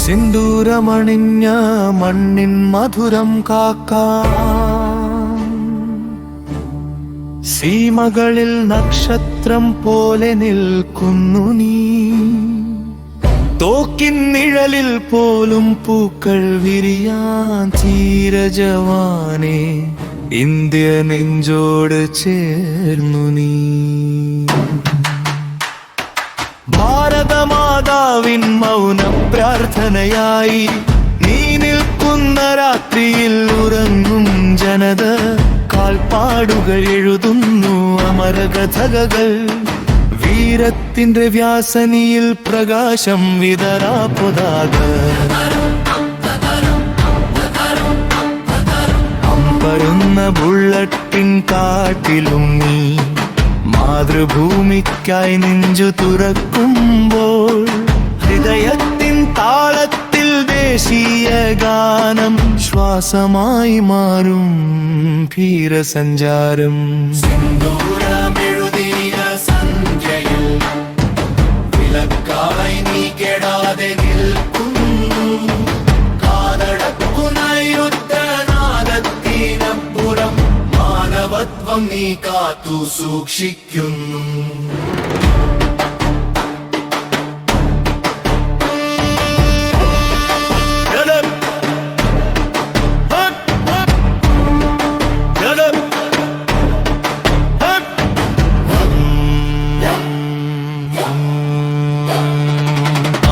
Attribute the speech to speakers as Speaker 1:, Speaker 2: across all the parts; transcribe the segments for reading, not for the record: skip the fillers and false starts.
Speaker 1: സിന്ദൂരമണിഞ്ഞ മണ്ണിൻ മധുരം കാക്കാൻ സീമകളിൽ നക്ഷത്രം പോലെ നിൽക്കുന്നു നീ. തോക്കിൻ നിഴലിൽ പോലും പൂക്കൾ വിരിയാൻ ധീരജവാനെ ഇന്ത്യ നെഞ്ചോട് ചേർന്നു നീ. ഭാരതമാതാവിൻ മൗന പ്രാർത്ഥനയായി നീ നിൽക്കുന്ന രാത്രിയിൽ ഉറങ്ങും ജനത കാൽപ്പാടുകൾ എഴുതുന്നു അമരകഥകൾ. വീരത്തിന്റെ വ്യാസനിയിൽ പ്രകാശം വിതറാ പതാക. അമ്പരുന്ന ബുള്ളറ്റിൻ കാട്ടിലും നീ മാതൃഭൂമിക്കായി നെഞ്ചു തുറക്കുമ്പോൾ ഹൃദയത്തിൻ താളത്തിൽ ദേശീയ ഗാനം ശ്വാസമായി മാറും ധീരസഞ്ചാരം. സിന്ദൂരമെഴുതിയ സന്ധ്യയിൽ വിളക്കായി നീ കെടാതെ നിൽക്കുന്നു. കാതടക്കുന്ന യുദ്ധനാദത്തിനപ്പുറം മാനവത്വം നീ കാത്തു സൂക്ഷിക്കുന്നു.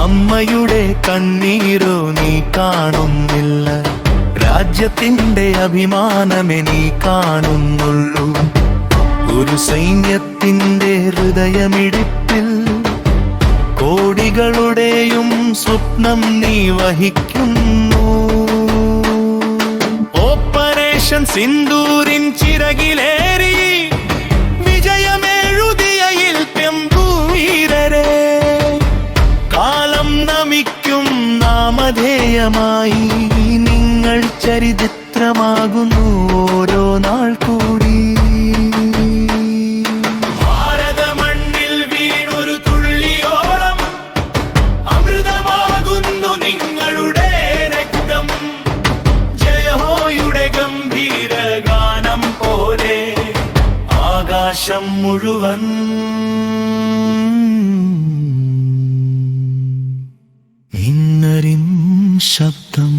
Speaker 1: അമ്മയുടെ കണ്ണീരോ നീ കാണുന്നില്ല, രാജ്യത്തിന്റെ അഭിമാനമേ നീ കാണുന്നുള്ളൂ. ഒരു സൈന്യത്തിന്റെ ഹൃദയമിടിപ്പിൽ കോടികളുടെയും സ്വപ്നം നീ വഹിക്കുന്നു. ഓപ്പറേഷൻ സിന്ദൂരിൻ ചിറകിലേറി വിജയമെഴുതിയ വീരരെ കാലം നമിക്കും നാമധേയമായി നിങ്ങൾ ചരിത്രമാകുന്നു ഓരോ നാൾ കൂടി. ഭാരതമണ്ണിൽ വീണൊരു തുള്ളിയോളം അമൃതമാകുന്നു നിങ്ങളുടെ രക്തം. ജയഹോയുടെ ഗംഭീര ഗാനം പോലെ ആകാശം മുഴുവൻ ഇന്നരിൻ ശബ്ദം.